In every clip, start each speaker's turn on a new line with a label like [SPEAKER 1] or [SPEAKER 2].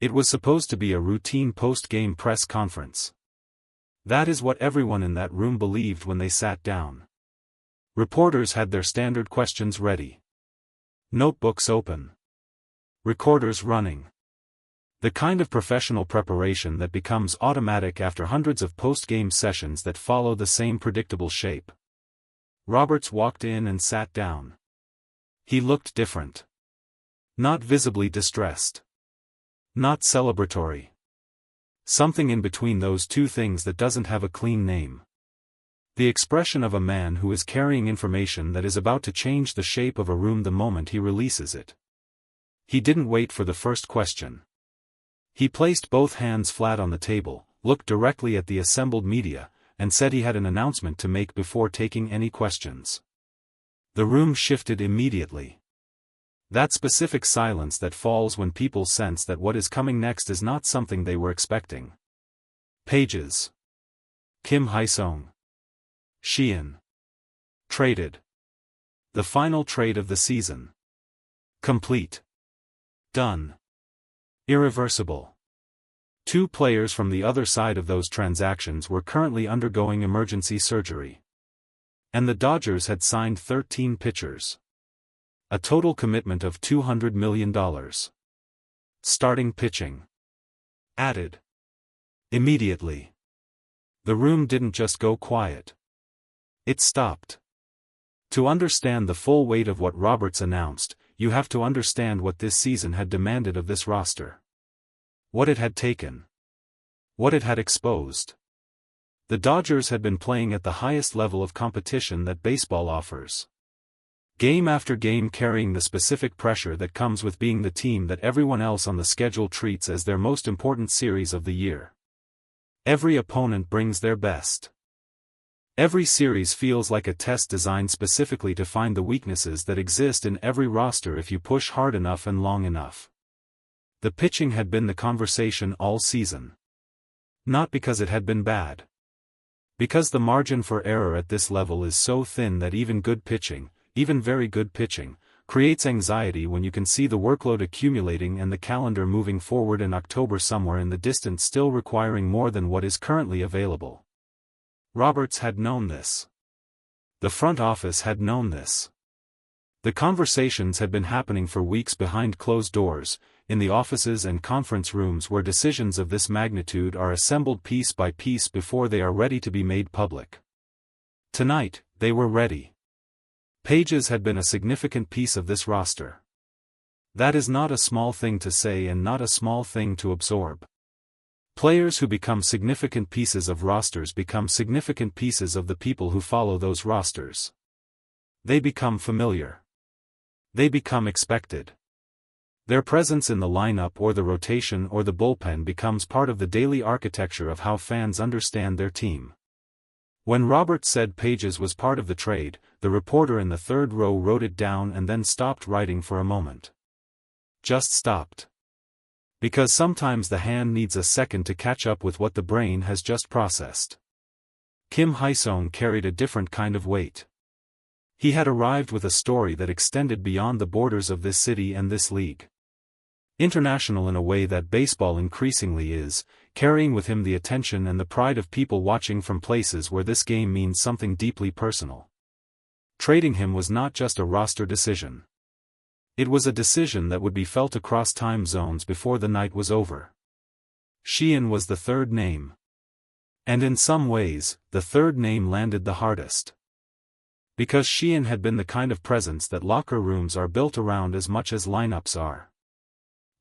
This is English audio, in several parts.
[SPEAKER 1] It was supposed to be a routine post-game press conference. That is what everyone in that room believed when they sat down. Reporters had their standard questions ready. Notebooks open. Recorders running. The kind of professional preparation that becomes automatic after hundreds of post-game sessions that follow the same predictable shape. Roberts walked in and sat down. He looked different. Not visibly distressed. Not celebratory. Something in between those two things that doesn't have a clean name. The expression of a man who is carrying information that is about to change the shape of a room the moment he releases it. He didn't wait for the first question. He placed both hands flat on the table, looked directly at the assembled media, and said he had an announcement to make before taking any questions. The room shifted immediately. That specific silence that falls when people sense that what is coming next is not something they were expecting. Pages. Kim Hye-seong. Sheehan. Traded. The final trade of the season. Complete. Done. Irreversible. 2 players from the other side of those transactions were currently undergoing emergency surgery. And the Dodgers had signed 13 pitchers. A total commitment of $200 million. Starting pitching. Added. Immediately. The room didn't just go quiet. It stopped. To understand the full weight of what Roberts announced, you have to understand what this season had demanded of this roster. What it had taken. What it had exposed. The Dodgers had been playing at the highest level of competition that baseball offers. Game after game carrying the specific pressure that comes with being the team that everyone else on the schedule treats as their most important series of the year. Every opponent brings their best. Every series feels like a test designed specifically to find the weaknesses that exist in every roster if you push hard enough and long enough. The pitching had been the conversation all season. Not because it had been bad. Because the margin for error at this level is so thin that even good pitching, even very good pitching, creates anxiety when you can see the workload accumulating and the calendar moving forward in October somewhere in the distance still requiring more than what is currently available. Roberts had known this. The front office had known this. The conversations had been happening for weeks behind closed doors, in the offices and conference rooms where decisions of this magnitude are assembled piece by piece before they are ready to be made public. Tonight, they were ready. Pages had been a significant piece of this roster. That is not a small thing to say and not a small thing to absorb. Players who become significant pieces of rosters become significant pieces of the people who follow those rosters. They become familiar. They become expected. Their presence in the lineup or the rotation or the bullpen becomes part of the daily architecture of how fans understand their team. When Roberts said Pages was part of the trade, the reporter in the third row wrote it down and then stopped writing for a moment. Just stopped. Because sometimes the hand needs a second to catch up with what the brain has just processed. Kim Hye-seong carried a different kind of weight. He had arrived with a story that extended beyond the borders of this city and this league. International in a way that baseball increasingly is, carrying with him the attention and the pride of people watching from places where this game means something deeply personal. Trading him was not just a roster decision. It was a decision that would be felt across time zones before the night was over. Sheehan was the third name. And in some ways, the third name landed the hardest. Because Sheehan had been the kind of presence that locker rooms are built around as much as lineups are.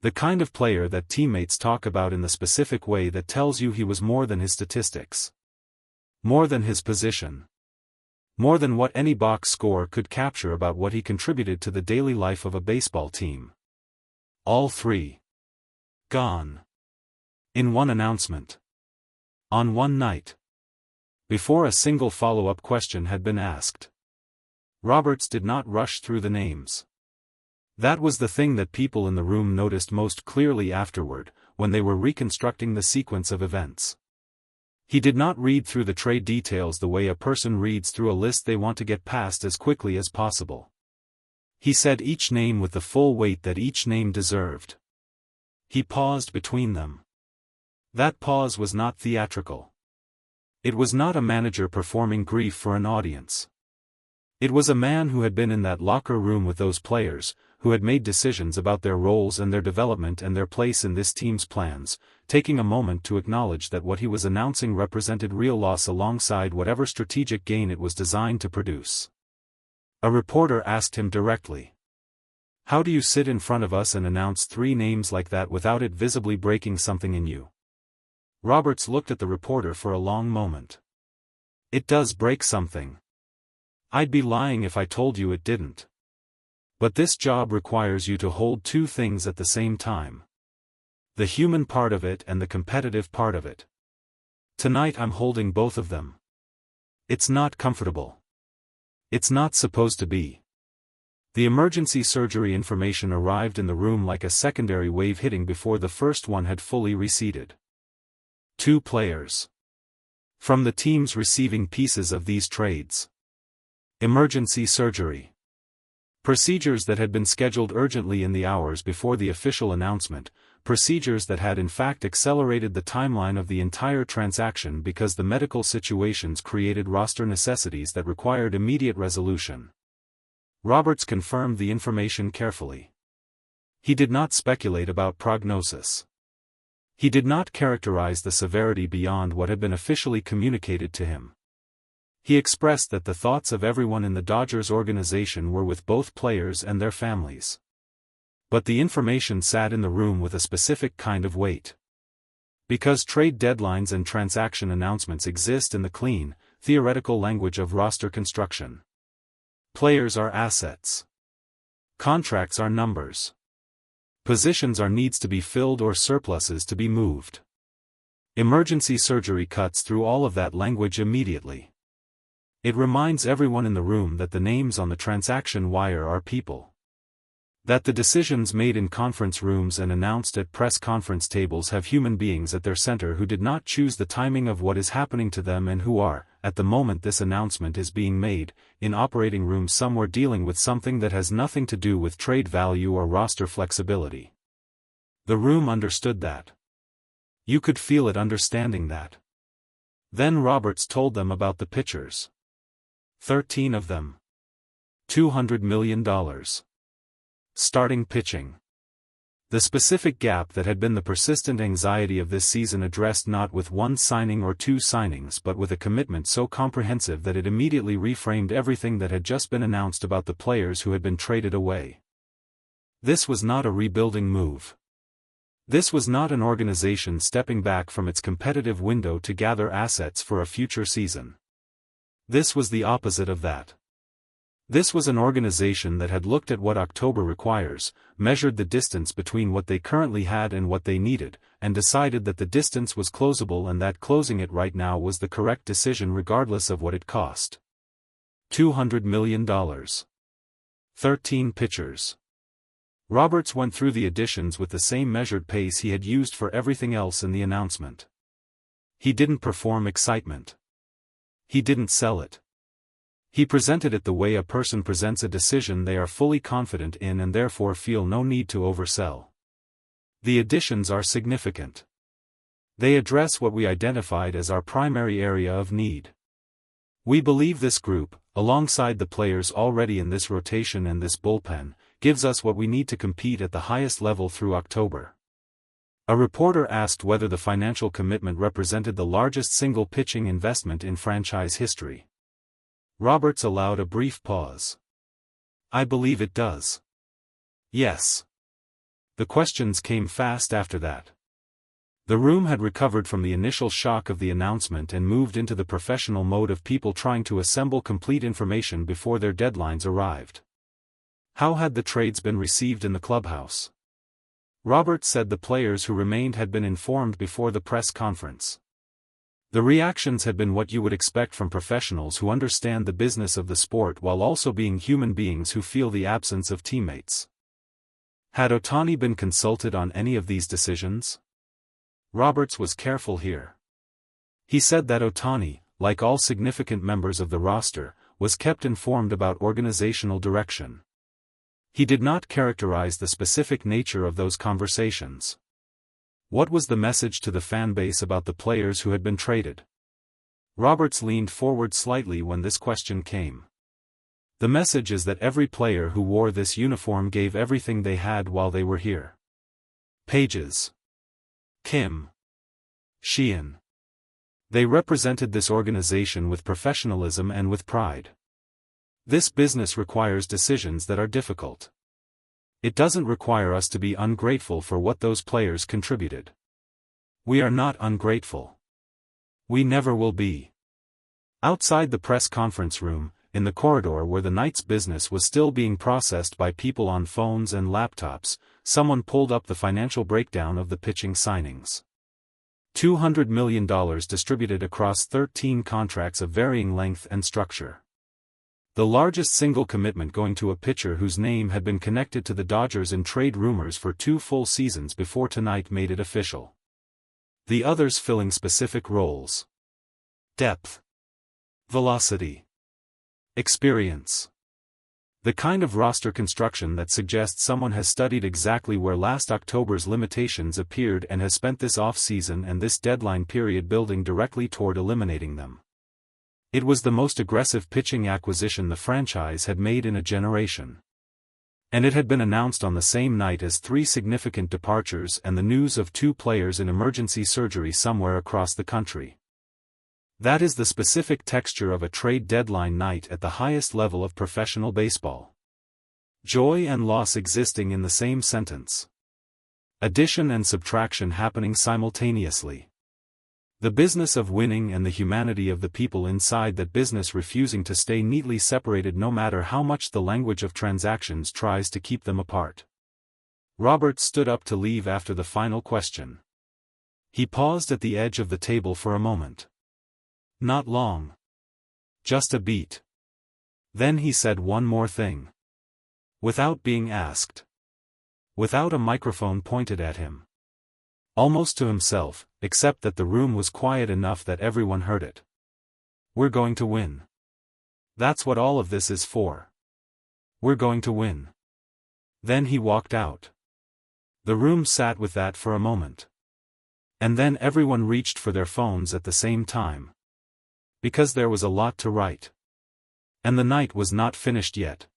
[SPEAKER 1] The kind of player that teammates talk about in the specific way that tells you he was more than his statistics. More than his position. More than what any box score could capture about what he contributed to the daily life of a baseball team. All three. Gone. In one announcement. On one night. Before a single follow-up question had been asked. Roberts did not rush through the names. That was the thing that people in the room noticed most clearly afterward, when they were reconstructing the sequence of events. He did not read through the trade details the way a person reads through a list they want to get past as quickly as possible. He said each name with the full weight that each name deserved. He paused between them. That pause was not theatrical. It was not a manager performing grief for an audience. It was a man who had been in that locker room with those players, who had made decisions about their roles and their development and their place in this team's plans, taking a moment to acknowledge that what he was announcing represented real loss alongside whatever strategic gain it was designed to produce. A reporter asked him directly, "How do you sit in front of us and announce 3 names like that without it visibly breaking something in you?" Roberts looked at the reporter for a long moment. "It does break something. I'd be lying if I told you it didn't. But this job requires you to hold 2 things at the same time. The human part of it and the competitive part of it. Tonight I'm holding both of them. It's not comfortable. It's not supposed to be." The emergency surgery information arrived in the room like a secondary wave hitting before the first one had fully receded. 2 players. From the teams receiving pieces of these trades. Emergency surgery. Procedures that had been scheduled urgently in the hours before the official announcement, procedures that had in fact accelerated the timeline of the entire transaction because the medical situations created roster necessities that required immediate resolution. Roberts confirmed the information carefully. He did not speculate about prognosis. He did not characterize the severity beyond what had been officially communicated to him. He expressed that the thoughts of everyone in the Dodgers organization were with both players and their families. But the information sat in the room with a specific kind of weight. Because trade deadlines and transaction announcements exist in the clean, theoretical language of roster construction. Players are assets. Contracts are numbers. Positions are needs to be filled or surpluses to be moved. Emergency surgery cuts through all of that language immediately. It reminds everyone in the room that the names on the transaction wire are people. That the decisions made in conference rooms and announced at press conference tables have human beings at their center who did not choose the timing of what is happening to them and who are, at the moment this announcement is being made, in operating rooms somewhere dealing with something that has nothing to do with trade value or roster flexibility. The room understood that. You could feel it understanding that. Then Roberts told them about the pitchers. 13 of them. $200 million. Starting pitching. The specific gap that had been the persistent anxiety of this season addressed not with 1 signing or 2 signings but with a commitment so comprehensive that it immediately reframed everything that had just been announced about the players who had been traded away. This was not a rebuilding move. This was not an organization stepping back from its competitive window to gather assets for a future season. This was the opposite of that. This was an organization that had looked at what October requires, measured the distance between what they currently had and what they needed, and decided that the distance was closable and that closing it right now was the correct decision regardless of what it cost. $200 million. 13 pitchers. Roberts went through the additions with the same measured pace he had used for everything else in the announcement. He didn't perform excitement. He didn't sell it. He presented it the way a person presents a decision they are fully confident in and therefore feel no need to oversell. The additions are significant. They address what we identified as our primary area of need. We believe this group, alongside the players already in this rotation and this bullpen, gives us what we need to compete at the highest level through October. A reporter asked whether the financial commitment represented the largest single pitching investment in franchise history. Roberts allowed a brief pause. I believe it does. Yes. The questions came fast after that. The room had recovered from the initial shock of the announcement and moved into the professional mode of people trying to assemble complete information before their deadlines arrived. How had the trades been received in the clubhouse? Roberts said the players who remained had been informed before the press conference. The reactions had been what you would expect from professionals who understand the business of the sport while also being human beings who feel the absence of teammates. Had Ohtani been consulted on any of these decisions? Roberts was careful here. He said that Ohtani, like all significant members of the roster, was kept informed about organizational direction. He did not characterize the specific nature of those conversations. What was the message to the fan base about the players who had been traded? Roberts leaned forward slightly when this question came. The message is that every player who wore this uniform gave everything they had while they were here. Pages. Kim. Sheehan. They represented this organization with professionalism and with pride. This business requires decisions that are difficult. It doesn't require us to be ungrateful for what those players contributed. We are not ungrateful. We never will be. Outside the press conference room, in the corridor where the night's business was still being processed by people on phones and laptops, someone pulled up the financial breakdown of the pitching signings. $200 million distributed across 13 contracts of varying length and structure. The largest single commitment going to a pitcher whose name had been connected to the Dodgers in trade rumors for 2 full seasons before tonight made it official. The others filling specific roles. Depth. Velocity. Experience. The kind of roster construction that suggests someone has studied exactly where last October's limitations appeared and has spent this off-season and this deadline period building directly toward eliminating them. It was the most aggressive pitching acquisition the franchise had made in a generation. And it had been announced on the same night as 3 significant departures and the news of 2 players in emergency surgery somewhere across the country. That is the specific texture of a trade deadline night at the highest level of professional baseball. Joy and loss existing in the same sentence. Addition and subtraction happening simultaneously. The business of winning and the humanity of the people inside that business refusing to stay neatly separated no matter how much the language of transactions tries to keep them apart. Roberts stood up to leave after the final question. He paused at the edge of the table for a moment. Not long. Just a beat. Then he said one more thing. Without being asked. Without a microphone pointed at him. Almost to himself, except that the room was quiet enough that everyone heard it. We're going to win. That's what all of this is for. We're going to win. Then he walked out. The room sat with that for a moment. And then everyone reached for their phones at the same time. Because there was a lot to write. And the night was not finished yet.